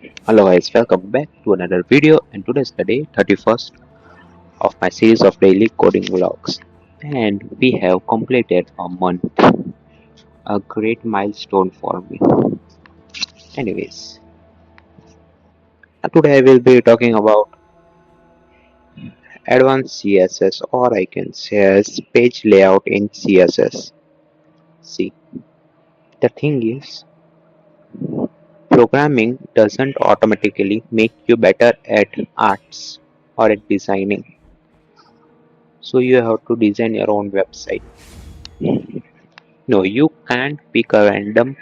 Hello guys, welcome back to another video, and today is the day 31st of my series of daily coding vlogs, and we have completed a month, a great milestone for me. Anyways, today I will be talking about advanced CSS, or I can say as page layout in CSS. See, the thing is, programming doesn't automatically make you better at arts or at designing, so you have to design your own website. No, you can't pick a random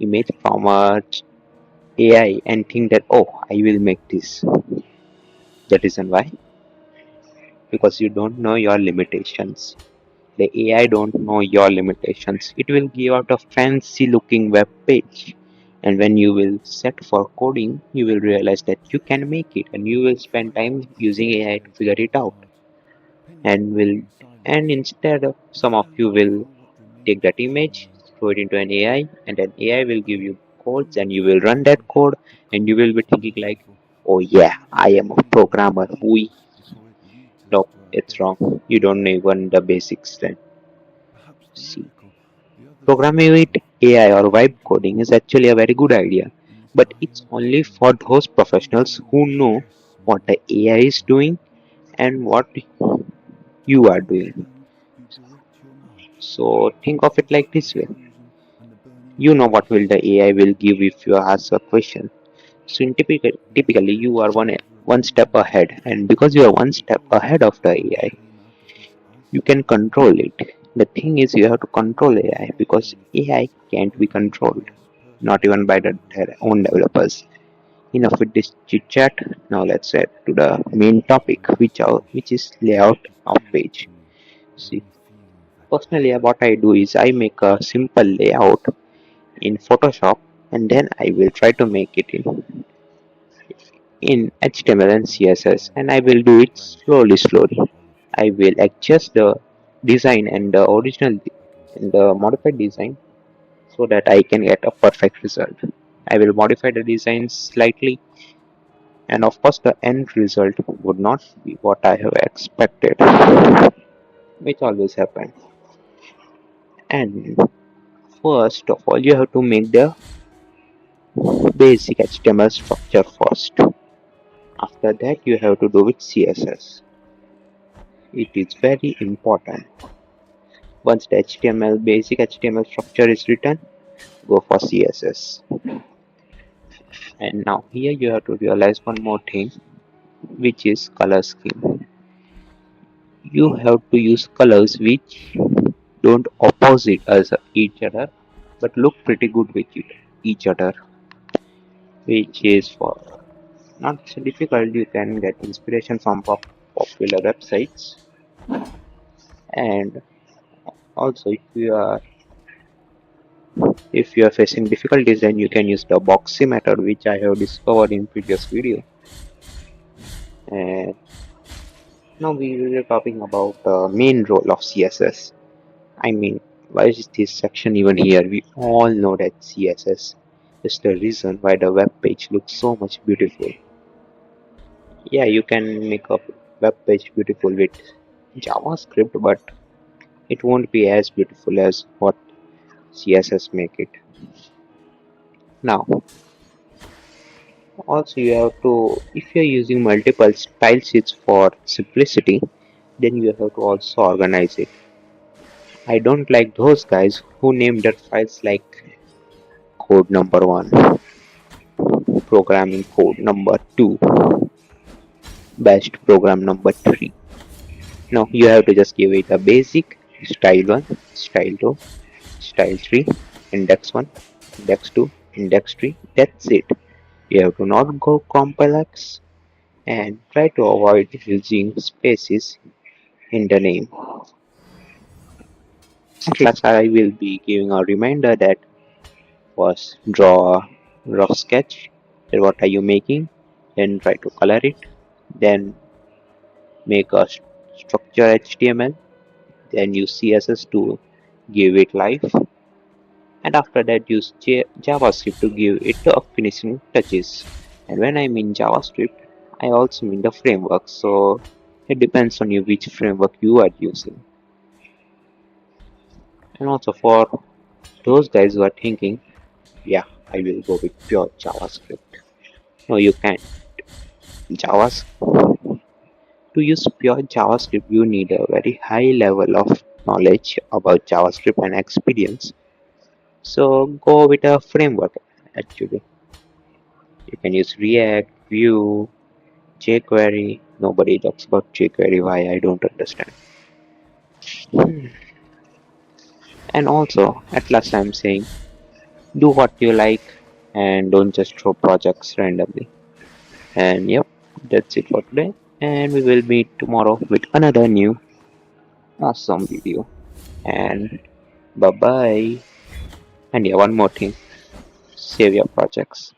image from a AI and think that, oh, I will make this. The reason why? Because you don't know your limitations. The AI don't know your limitations. It will give out a fancy looking web page. And when you will set for coding, you will realize that you can make it, and you will spend time using AI to figure it out. And instead of some of you will take that image, throw it into an AI, and then AI will give you codes, and you will run that code, and you will be thinking like, "Oh yeah, I am a programmer." We No, it's wrong. You don't know even the basics. Then see, programming with AI or vibe coding is actually a very good idea, but it's only for those professionals who know what the AI is doing and what you are doing. So think of it like this way: you know what will the AI will give if you ask a question. So typically you are one step ahead, and because you are one step ahead of the AI, you can control it. The thing is, you have to control AI because AI can't be controlled, not even by their own developers. Enough with this chit chat. Now let's head to the main topic, which is layout of page. See, personally, what I do is I make a simple layout in Photoshop, and then I will try to make it in HTML and CSS, and I will do it slowly. I will adjust the design and the original and the modified design so that I can get a perfect result. I will modify the design slightly, and of course the end result would not be what I have expected, which always happens. And first of all, you have to make the basic HTML structure first. After that, you have to do with CSS. It is very important. Once the basic HTML structure is written, go for CSS. And now here you have to realize one more thing, which is color scheme. You have to use colors which don't opposite as each other, but look pretty good with each other, which is for not so difficult. You can get inspiration from popular websites, and also if you are facing difficulties, then you can use the boxy method, which I have discovered in previous video. And now we will be talking about the main role of CSS. I mean, why is this section even here? We all know that CSS is the reason why the web page looks so much beautiful. Yeah, you can make a web page beautiful with JavaScript, but it won't be as beautiful as what CSS make it. Now, also you have to, if you're using multiple style sheets for simplicity, then you have to also organize it. I don't like those guys who name their files like code number 1, programming code number 2, best program number 3. Now you have to just give it a basic style 1, style 2, style 3, index 1, index 2, index 3. That's it. You have to not go complex and try to avoid using spaces in the name. Plus, I will be giving a reminder that first draw a rough sketch. Then what are you making? Then try to color it. Then make a structure HTML. Then use CSS to give it life. And after that, use JavaScript to give it the finishing touches. And when I mean JavaScript, I also mean the framework. So it depends on you which framework you are using. And also for those guys who are thinking, yeah, I will go with pure JavaScript. No, you can't. To use pure JavaScript, you need a very high level of knowledge about JavaScript and experience. So go with a framework actually. You can use React, Vue, jQuery. Nobody talks about jQuery. Why? I don't understand. And also, at last, I'm saying do what you like and don't just throw projects randomly. And yep, that's it for today. And we will meet tomorrow with another new awesome video. And bye bye. And yeah, one more thing, save your projects.